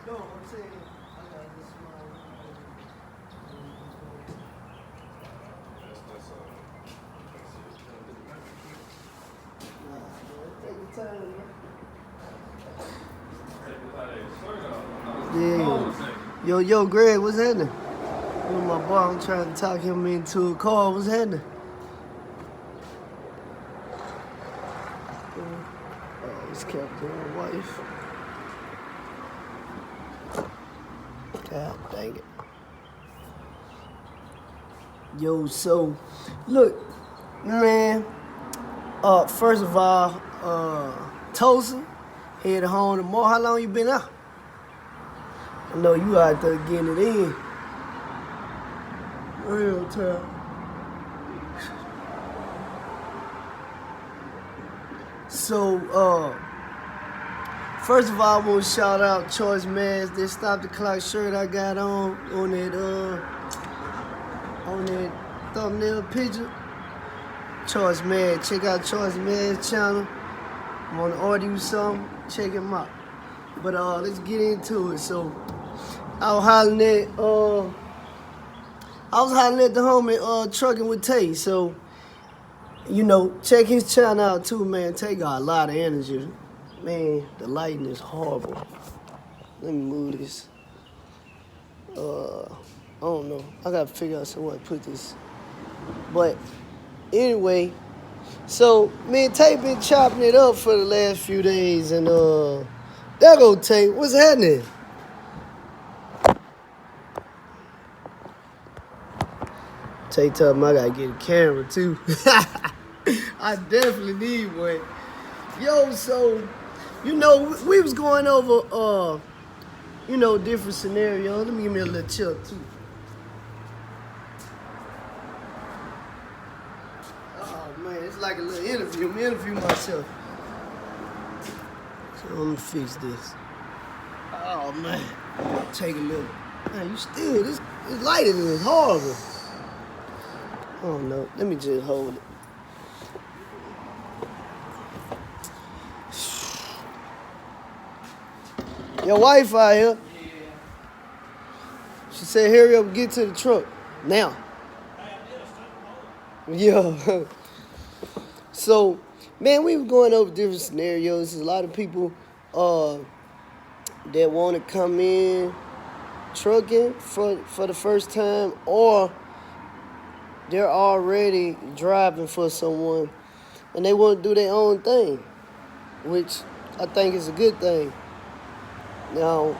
No, I'm saying I got this small. Take your time, man. Yeah. Yo, Greg, what's happening? You my boy, I'm trying to talk him into a call. What's happening? Oh, it's Captain wife. God dang it. Yo, so, look, man, first of all, Tulsa, headed home tomorrow. How long you been out? I know you out there getting it in. Real time. So, first of all, I want to shout out Choice Mask. That Stop the Clock shirt I got on that thumbnail picture. Choice Mask. Check out Choice Mask channel. I'm on the audio something. Check him out. But let's get into it. So, I was hollering at the homie Trucking with Tay. So, you know, check his channel out too, man. Tay got a lot of energy. Man, the lighting is horrible. Let me move this. I don't know. I gotta figure out some way to put this. But anyway, so me and Tay been chopping it up for the last few days, and there go Tay. What's happening? Tay told me I gotta get a camera too. I definitely need one. Yo, so you know we was going over different scenarios. Let me give me a little chill too. Oh man, it's like a little interview. I'm interview myself. So I'm gonna fix this. Oh man, take a look. Man, you still this lighting is horrible. Oh no, let me just hold it. Your wife out here. She said, hurry up and get to the truck. Now. Yeah. So, man, we were going over different scenarios. There's a lot of people that want to come in trucking for the first time, or they're already driving for someone and they want to do their own thing, which I think is a good thing. Now,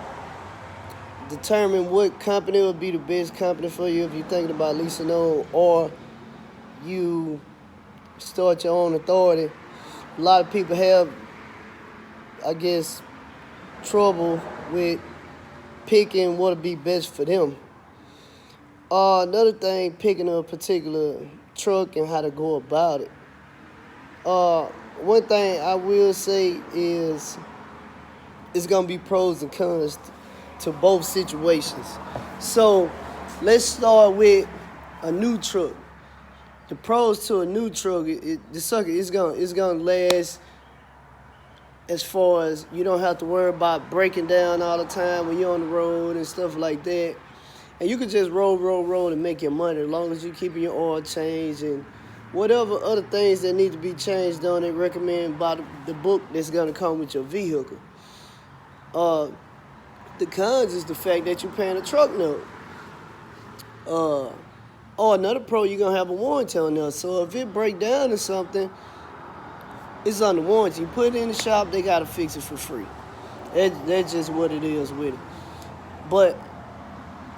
determine what company would be the best company for you if you're thinking about leasing on, or you start your own authority. A lot of people have, I guess, trouble with picking what would be best for them. Another thing, picking a particular truck and how to go about it. One thing I will say is it's going to be pros and cons to both situations. So let's start with a new truck. The pros to a new truck, the sucker is gonna last as far as you don't have to worry about breaking down all the time when you're on the road and stuff like that. And you can just roll and make your money as long as you keep your oil changed and whatever other things that need to be changed on it, recommend by the book that's gonna come with your vehicle. The cons is the fact that you're paying a truck note. Or another pro, you're going to have a warranty on there. So if it break down or something, it's under warranty. You put it in the shop, they got to fix it for free. That's just what it is with it. But,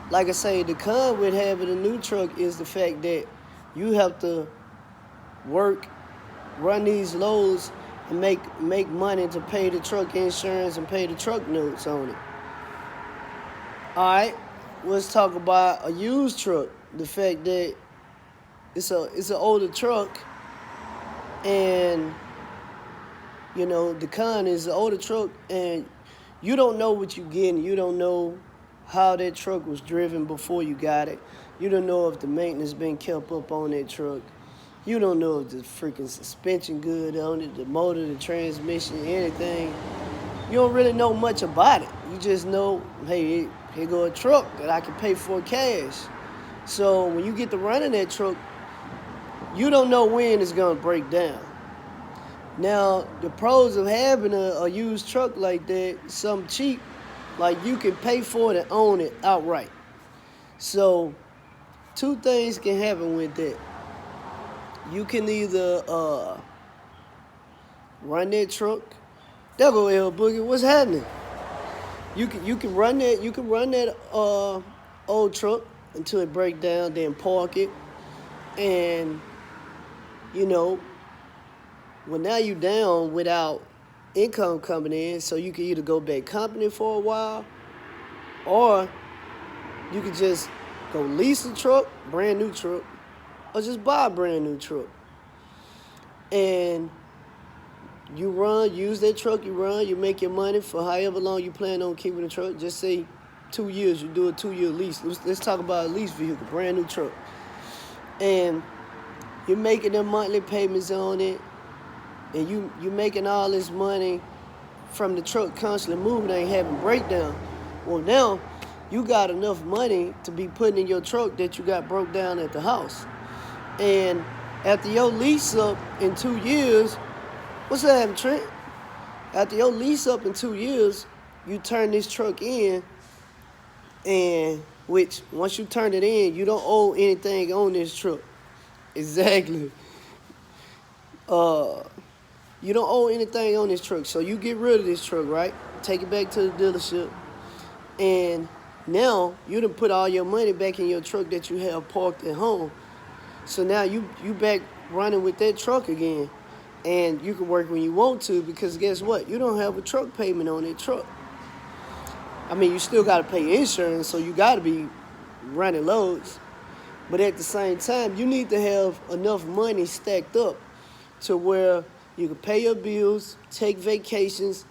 like I say, the con with having a new truck is the fact that you have to work, run these loads, and make money to pay the truck insurance and pay the truck notes on it. All right, let's talk about a used truck. The fact that it's an older truck, and you know the con is an older truck, and you don't know what you're getting. You don't know how that truck was driven before you got it. You don't know if the maintenance been kept up on that truck. You don't know if the freaking suspension good on it, the motor, the transmission, anything. you don't really know much about it. You just know, hey, here go a truck that I can pay for cash. So when you get to running that truck, you don't know when it's gonna break down. Now, the pros of having a used truck like that, something cheap, like you can pay for it and own it outright. So, two things can happen with that. You can either run that truck. There go L Boogie. What's happening? You can run that old truck until it break down, then park it, and you know, well, now you down without income coming in, so you can either go back company for a while, or you could just go lease a truck, brand new truck, or just buy a brand new truck. And you use that truck, you make your money for however long you plan on keeping the truck. Just say 2 years, you do a 2-year lease. Let's talk about a lease vehicle, brand new truck. And you're making them monthly payments on it, and you're making all this money from the truck constantly moving, ain't having breakdown. Well, now you got enough money to be putting in your truck that you got broke down at the house. And after your lease up in 2 years, what's that, Trent? After your lease up in 2 years, you turn this truck in, and which once you turn it in, you don't owe anything on this truck. Exactly. You don't owe anything on this truck. So you get rid of this truck, right? Take it back to the dealership. And now you done put all your money back in your truck that you have parked at home. So now you back running with that truck again. And you can work when you want to, because guess what? You don't have a truck payment on that truck. I mean, you still got to pay insurance, so you got to be running loads. But at the same time, you need to have enough money stacked up to where you can pay your bills, take vacations,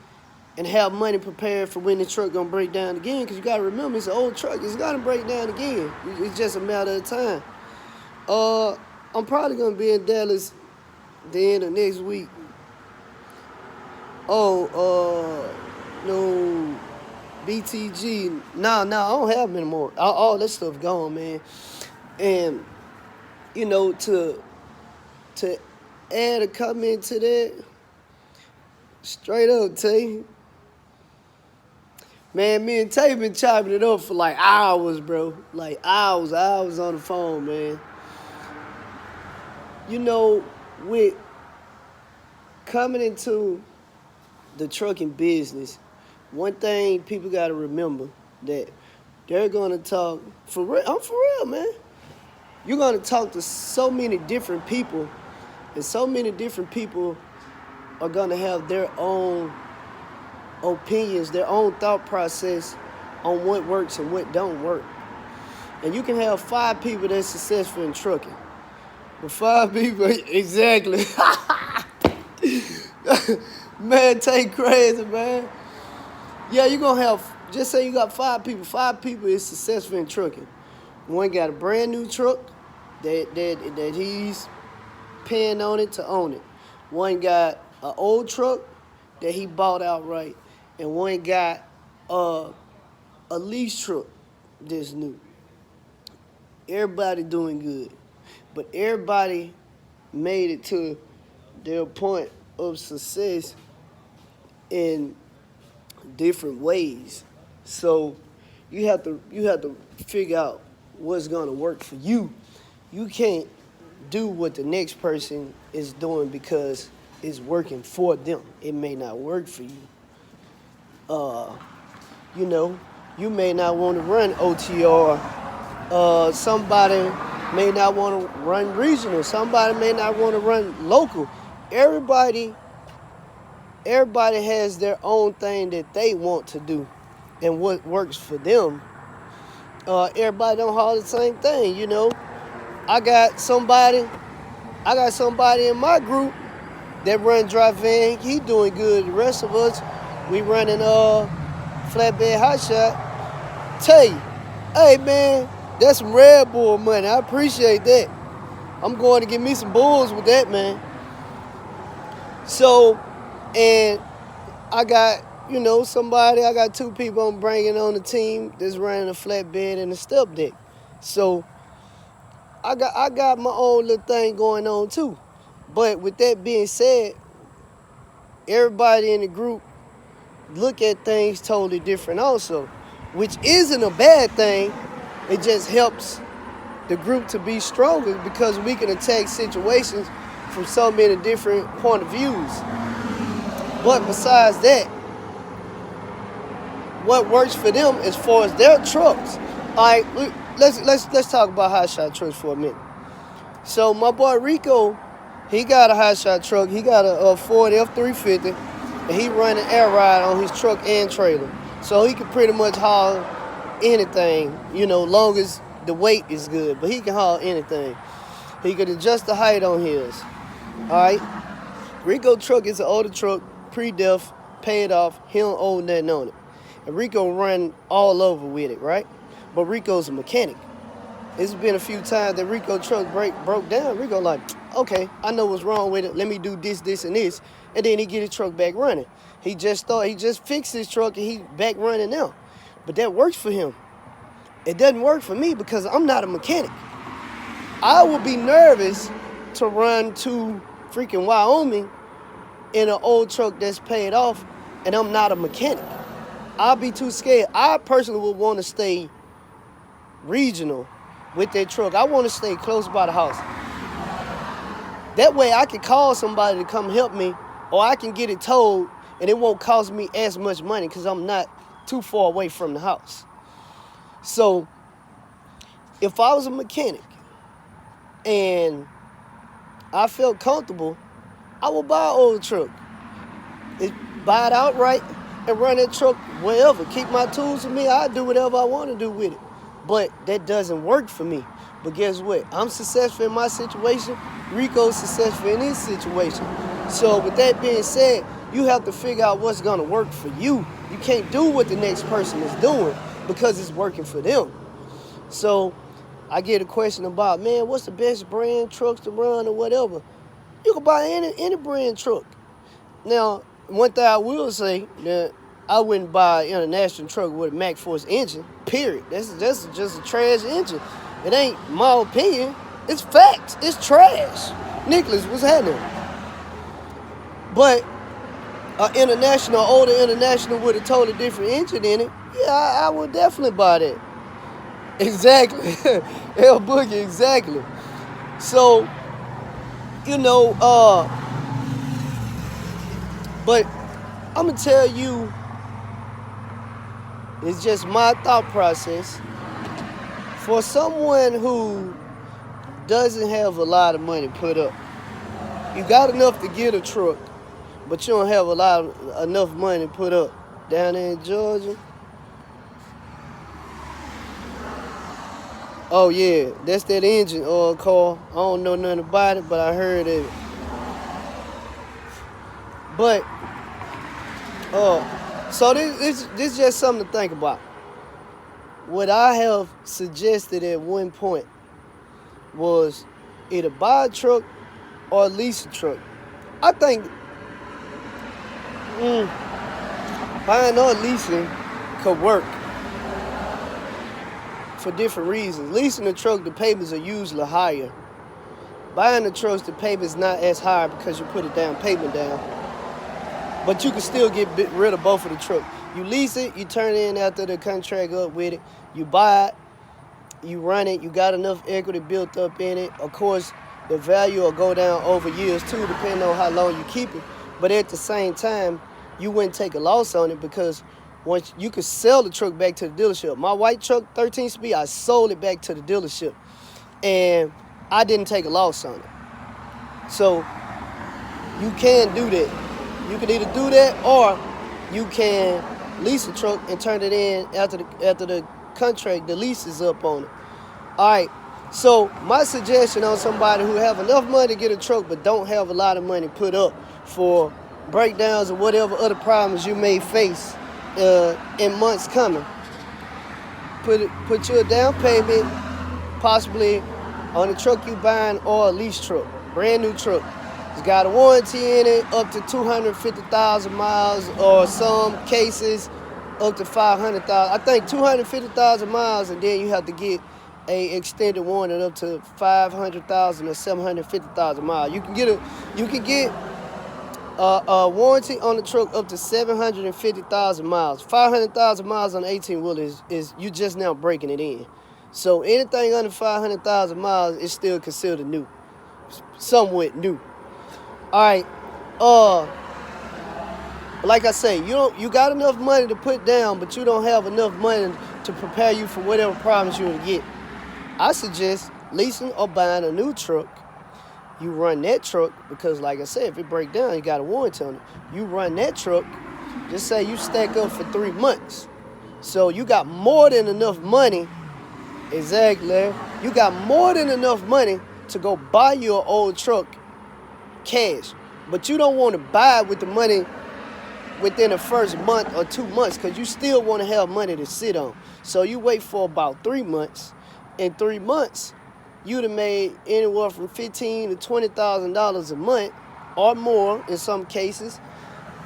and have money prepared for when the truck gonna break down again. Because you gotta remember, it's an old truck. It's gonna break down again. It's just a matter of time. I'm probably gonna be in Dallas the end of next week. No, BTG. No, I don't have them anymore. All that stuff gone, man. And you know, to add a comment to that, straight up, Tay. Man, me and Tay been chopping it up for like hours, bro. Like hours on the phone, man. You know, with coming into the trucking business, one thing people got to remember that they're going to talk, for real, I'm for real, man. You're going to talk to so many different people, and so many different people are going to have their own opinions, their own thought process on what works and what don't work. And you can have 5 people that's successful in trucking. But 5 people, exactly. Man, take crazy, man. Yeah, you're going to have, just say you got 5 people. 5 people is successful in trucking. One got a brand new truck that he's paying on it to own it. One got an old truck that he bought outright. And one got a lease truck that's new. Everybody doing good. But everybody made it to their point of success in different ways. So you have to figure out what's gonna work for you. You can't do what the next person is doing because it's working for them. It may not work for you. You know, you may not want to run OTR. Somebody may not want to run regional. Somebody may not want to run local. Everybody has their own thing that they want to do and what works for them. Everybody don't haul the same thing, you know. I got somebody in my group that run dry van. He doing good. The rest of us, we running flatbed hot shot. Tell you, hey man, that's some Red Bull money. I appreciate that. I'm going to get me some bulls with that, man. So, and I got somebody, I got 2 people I'm bringing on the team that's running a flatbed and a step deck. So I got my own little thing going on too. But with that being said, everybody in the group look at things totally different also, which isn't a bad thing. It just helps the group to be stronger because we can attack situations from so many different point of views. But besides that, what works for them as far as their trucks. All right, let's talk about hot shot trucks for a minute. So my boy Rico, he got a hot shot truck. He got a Ford F350, and he running air ride on his truck and trailer. So he can pretty much haul anything, long as the weight is good. But he can haul anything. He can adjust the height on his. All right. Rico truck is an older truck, pre-def, paid off. He don't owe nothing on it. And Rico run all over with it, right? But Rico's a mechanic. It's been a few times that Rico truck broke down. Rico like, okay, I know what's wrong with it. Let me do this, this, and this. And then he get his truck back running. He just fixed his truck and he back running now. But that works for him. It doesn't work for me because I'm not a mechanic. I would be nervous to run to freaking Wyoming in an old truck that's paid off and I'm not a mechanic. I'll be too scared. I personally would want to stay regional with that truck. I want to stay close by the house. That way I can call somebody to come help me, or I can get it towed and it won't cost me as much money because I'm not too far away from the house. So if I was a mechanic and I felt comfortable, I would buy an old truck. Buy it outright and run that truck wherever. Keep my tools with me. I do whatever I want to do with it. But that doesn't work for me. But guess what? I'm successful in my situation. Rico's successful in his situation. So with that being said, you have to figure out what's going to work for you. You can't do what the next person is doing because it's working for them. So I get a question about, man, what's the best brand trucks to run or whatever? You can buy any brand truck. Now, one thing I will say, that I wouldn't buy an international truck with a Mac Force engine, period. That's just a trash engine. It ain't my opinion. It's facts. It's trash. Nicholas, what's happening? But an older international with a totally different engine in it, yeah, I would definitely buy that. Exactly. Hell Boogie, exactly. So, but I'm going to tell you, it's just my thought process. For someone who doesn't have a lot of money put up, you got enough to get a truck, but you don't have enough money put up down there in Georgia. Oh yeah, that's that engine oil car. I don't know nothing about it, but I heard of it. But so this is just something to think about. What I have suggested at one point was either buy a truck or lease a truck. I think buying or leasing could work for different reasons. Leasing a truck, the payments are usually higher. Buying the trucks, the payment's not as high because you put a down payment down. But you can still get rid of both of the trucks. You lease it, you turn it in after the contract up with it. You buy it, you run it, you got enough equity built up in it. Of course, the value will go down over years too, depending on how long you keep it. But at the same time, you wouldn't take a loss on it because once you could sell the truck back to the dealership. My white truck, 13 speed, I sold it back to the dealership. And I didn't take a loss on it. So you can do that. You can either do that or you can lease a truck and turn it in after the contract, the lease is up on it. All right. So my suggestion on somebody who have enough money to get a truck but don't have a lot of money put up for breakdowns or whatever other problems you may face in months coming. Put your down payment possibly on the truck you buying or a lease truck, brand new truck. It's got a warranty in it up to 250,000 miles, or some cases up to 500,000. I think 250,000 miles, and then you have to get a extended warranty up to 500,000 or 750,000 miles. You can get a warranty on the truck up to 750,000 miles. 500,000 miles on the 18-wheeler is you just now breaking it in. So anything under 500,000 miles is still considered new, somewhat new. All right. Like I say, you got enough money to put down, but you don't have enough money to prepare you for whatever problems you're gonna get. I suggest leasing or buying a new truck. You run that truck because, like I said, if it breaks down, you got a warranty on it. You run that truck, just say you stack up for 3 months. So you got more than enough money. Exactly. You got more than enough money to go buy your old truck cash. But you don't want to buy it with the money within the first month or 2 months, because you still want to have money to sit on. So you wait for about 3 months. In 3 months, you'd have made anywhere from $15,000 to $20,000 a month, or more in some cases.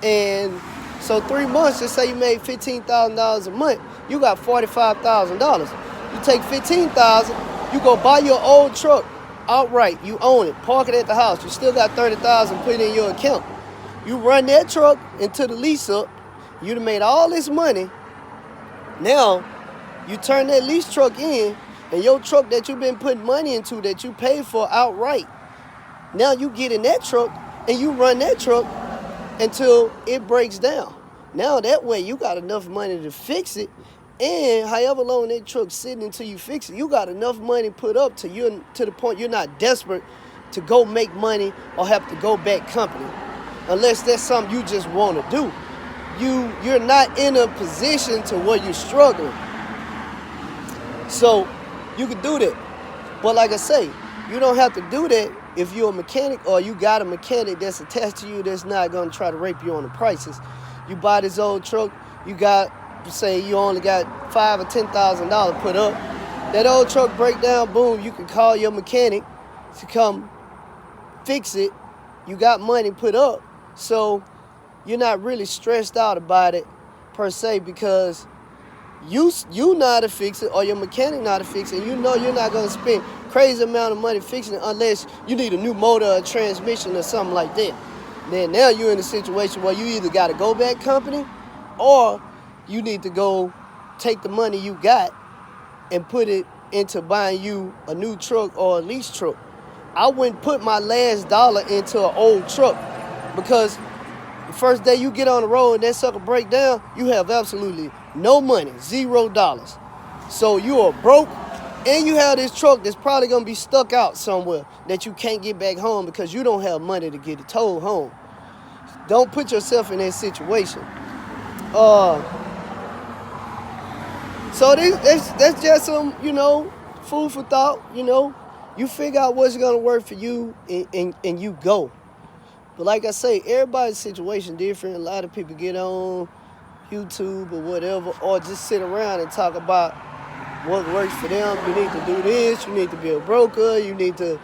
And so 3 months, just say you made $15,000 a month, you got $45,000. You take $15,000, you go buy your old truck outright. You own it, park it at the house. You still got $30,000 put in your account. You run that truck into the lease up. You'd have made all this money. Now, you turn that lease truck in, and your truck that you've been putting money into, that you paid for outright, now you get in that truck and you run that truck until it breaks down. Now that way you got enough money to fix it, and however long that truck's sitting until you fix it, you got enough money put up to the point you're not desperate to go make money or have to go back company, unless that's something you just want to do. You're not in a position to where you're struggling. So you can do that. But like I say, you don't have to do that if you're a mechanic, or you got a mechanic that's attached to you that's not going to try to rape you on the prices. You buy this old truck, you got, say you only got $5,000 or $10,000 put up. That old truck break down, boom, you can call your mechanic to come fix it. You got money put up. So you're not really stressed out about it per se, because you know how to fix it, or your mechanic know how to fix it, and you know you're not going to spend crazy amount of money fixing it unless you need a new motor or transmission or something like that. Then now you're in a situation where you either got to go back company, or you need to go take the money you got and put it into buying you a new truck or a lease truck. I wouldn't put my last dollar into an old truck, because the first day you get on the road and that sucker break down, you have absolutely no money, $0. So you are broke, and you have this truck that's probably going to be stuck out somewhere that you can't get back home because you don't have money to get it towed home. Don't put yourself in that situation. So that's just some, food for thought. You figure out what's going to work for you, and you go. But like I say, everybody's situation different. A lot of people get on YouTube or whatever, or just sit around and talk about what works for them. You need to do this. You need to be a broker. You need to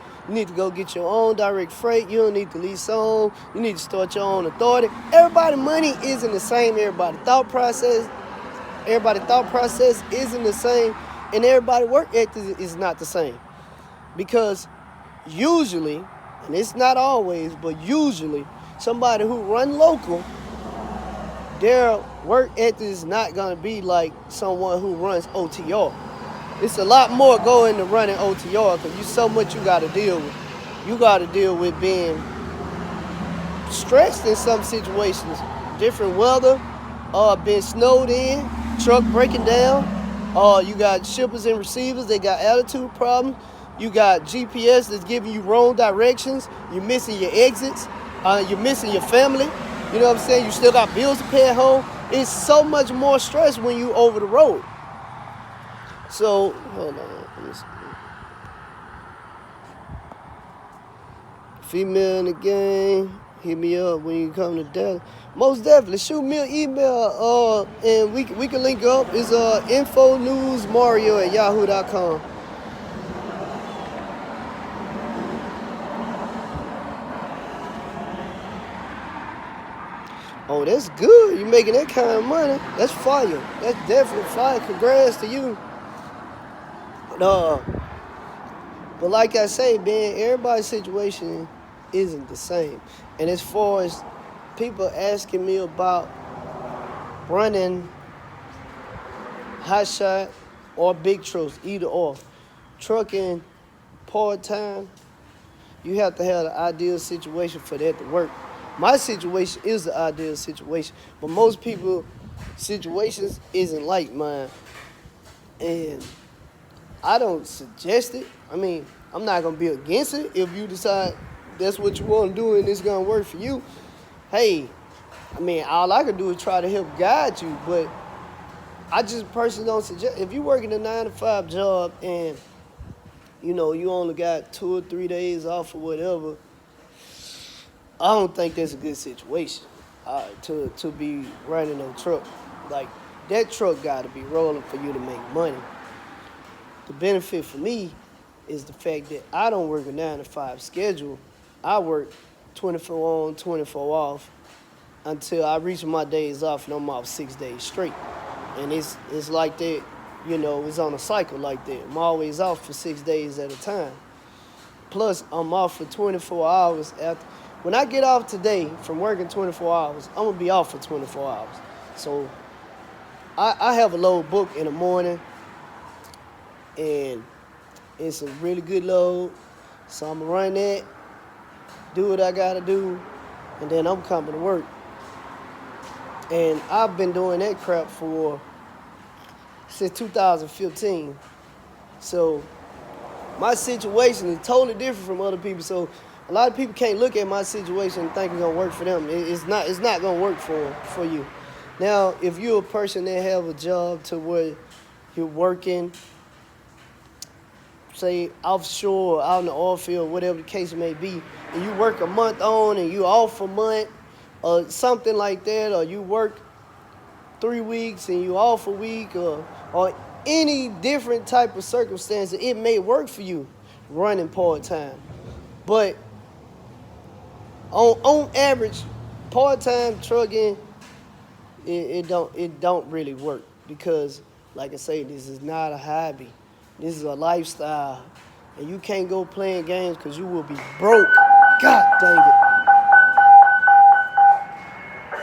go get your own direct freight. You don't need to lease on. You need to start your own authority. Everybody's money isn't the same. Everybody's thought process isn't the same, and everybody's work ethic is not the same. Because usually, and it's not always, but usually, somebody who run local, their work ethic is not going to be like someone who runs OTR. It's a lot more going to running OTR, because you so much you got to deal with. You got to deal with being stressed in some situations. Different weather, being snowed in, truck breaking down. You got shippers and receivers, they got attitude problems. You got GPS that's giving you wrong directions. You're missing your exits. You're missing your family. You know what I'm saying? You still got bills to pay at home. It's so much more stress when you over the road. So, hold on. Let me see. Female in the game, hit me up when you come to Dallas. Most definitely, shoot me an email, and we can link up. It's infonewsmario@yahoo.com. Oh, that's good. You making that kind of money. That's fire. That's definitely fire. Congrats to you. Uh, but like I say, man, everybody's situation isn't the same. And as far as people asking me about running hot shot or big trucks, either or, trucking part-time, you have to have the ideal situation for that to work. My situation is the ideal situation, but most people situations isn't like mine. And I don't suggest it. I mean, I'm not gonna be against it if you decide that's what you want to do and it's gonna work for you. Hey, I mean, all I can do is try to help guide you, but I just personally don't suggest. If you're working a 9 to 5 job and you know you only got 2 or 3 days off or whatever, I don't think that's a good situation to be running a truck. Like that truck got to be rolling for you to make money. The benefit for me is the fact that I don't work a 9 to 5 schedule. I work 24 on, 24 off until I reach my days off, and I'm off 6 days straight. And it's like that, you know, it's on a cycle like that. I'm always off for 6 days at a time. Plus, I'm off for 24 hours after. When I get off today from working 24 hours, I'm gonna be off for 24 hours. So I have a load book in the morning, and it's a really good load. So I'm gonna run that, do what I gotta do, and then I'm coming to work. And I've been doing that crap since 2015. So my situation is totally different from other people. So a lot of people can't look at my situation and think it's gonna work for them. It's not gonna work for you. Now, if you're a person that have a job to where you're working, say offshore, out in the oil field, whatever the case may be, and you work a month on and you off a month, or something like that, or you work 3 weeks and you off a week, or any different type of circumstance, it may work for you running part-time. But on average, part-time trucking, it don't really work because, like I say, this is not a hobby. This is a lifestyle. And you can't go playing games because you will be broke. God dang it.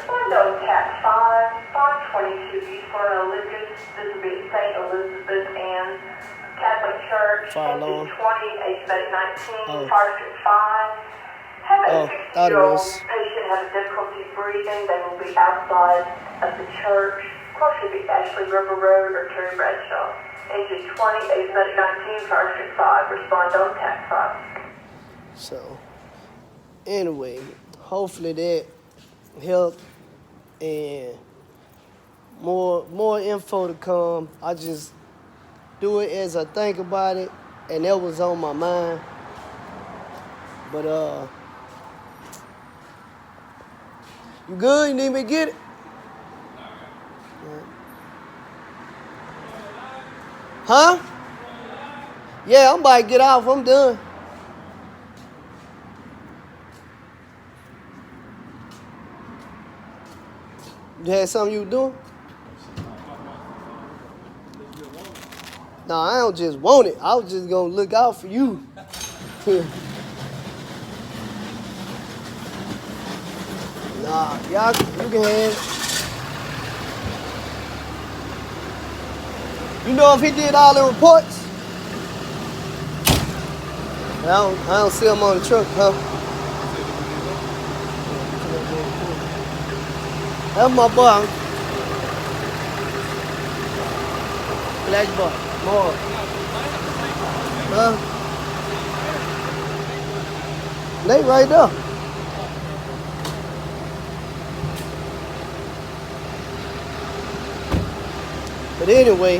Window Cat 522 East Florida Lucas. This will be St. Elizabeth Ann Catholic Church. Fire alarm. 20, age 19, Fire Street 5. Have a 60-year-old patient have difficulty breathing. They will be outside of the church. Close to be Ashley River Road or Terry Bradshaw. Ages 20, age 19, Fire Street 5. Respond on Cat 5. So, anyway, hopefully that helped, and more info to come. I just do it as I think about it, and that was on my mind. But you good? You need me to get it? Huh? Yeah, I'm about to get off. I'm done. You had something you were doing? No, I don't just want it. I was just gonna look out for you. Nah, y'all, you can have it. You know if he did all the reports? I don't see him on the truck, huh? That's my boy. Black boy. More. Huh? They right there. But anyway,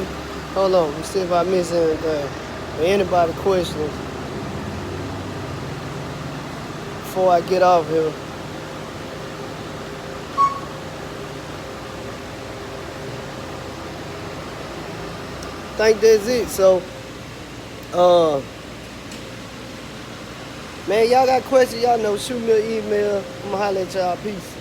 hold on. Let's see if I miss anything. Or anybody questions before I get off here. I think that's it. So, man, y'all got questions, y'all know, shoot me an email. I'm gonna holler at y'all. Peace.